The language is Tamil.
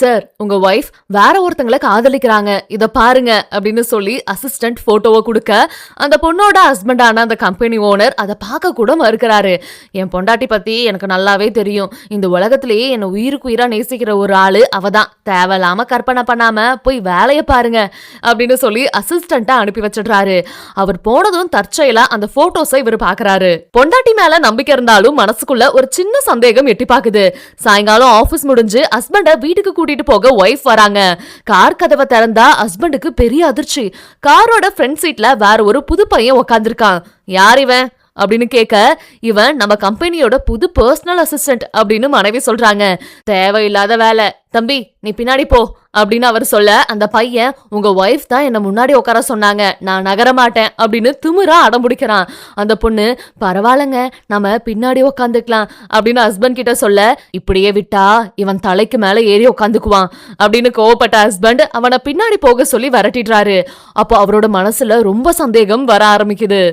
சார், உங்க ஒய்ஃப் வேற ஒருத்தங்கள காதலிக்கிறாங்க, இத பாருங்க அப்படின்னு சொல்லி அசிஸ்டன்ட் போட்டோவை கொடுக்க, அந்த பொண்ணோட ஹஸ்பண்டான அந்த கம்பெனி ஓனர் அதை பார்க்க கூட மறுக்கிறாரு. என் பொண்டாட்டி பத்தி எனக்கு நல்லாவே தெரியும். இந்த உலகத்திலேயே என்ன உயிருக்கு உயிரா நேசிக்கிற ஒரு ஆளு அவதான். தேவையில்லாம கற்பனை பண்ணாம போய் வேலையை பாருங்க அப்படின்னு சொல்லி அசிஸ்டன்ட்டா அனுப்பி வச்சிடுறாரு. அவர் போனதும் தற்செயலா அந்த போட்டோஸை இவர் பாக்குறாரு. பொண்டாட்டி மேல நம்பிக்கை இருந்தாலும் மனசுக்குள்ள ஒரு சின்ன சந்தேகம் எட்டி பாக்குது. சாயங்காலம் ஆபீஸ் முடிஞ்சு ஹஸ்பண்ட வீட்டுக்கு கூட்டிட்டு போக ஒய்ஃப் வராங்க. கார் கதவை திறந்தா ஹஸ்பண்டுக்கு பெரிய அதிர்ச்சி. காரோட ஃப்ரண்ட் சீட்ல வேற ஒரு புது பையன் உட்கார்ந்திருக்கான். யார் இவன் அப்படின்னு கேட்க, இவன் நம்ம கம்பெனியோட புது பர்சனல் அசிஸ்டன்ட் அப்படின்னு மனைவி சொல்றாங்க. தேவையில்லாத வேலை, தம்பி நீ பின்னாடி போ அப்படின்னு அவர் சொல்ல, அந்த பையன் உங்க ஒய்ஃப் தான் என்ன முன்னாடி உட்கார சொன்னாங்க, நான் நகர மாட்டேன் அப்படின்னு திமிரா அடம்பிடிக்கிறான். அந்த பொண்ணு பரவாயில்லங்க நம்ம பின்னாடி உட்காந்துக்கலாம் அப்படின்னு ஹஸ்பண்ட் கிட்ட சொல்ல, இப்படியே விட்டா இவன் தலைக்கு மேல ஏறி உட்காந்துக்குவான் அப்படின்னு கோவப்பட்ட ஹஸ்பண்ட் அவனை பின்னாடி போக சொல்லி விரட்டிடுறாரு. அப்போ அவரோட மனசுல ரொம்ப சந்தேகம் வர ஆரம்பிக்குது.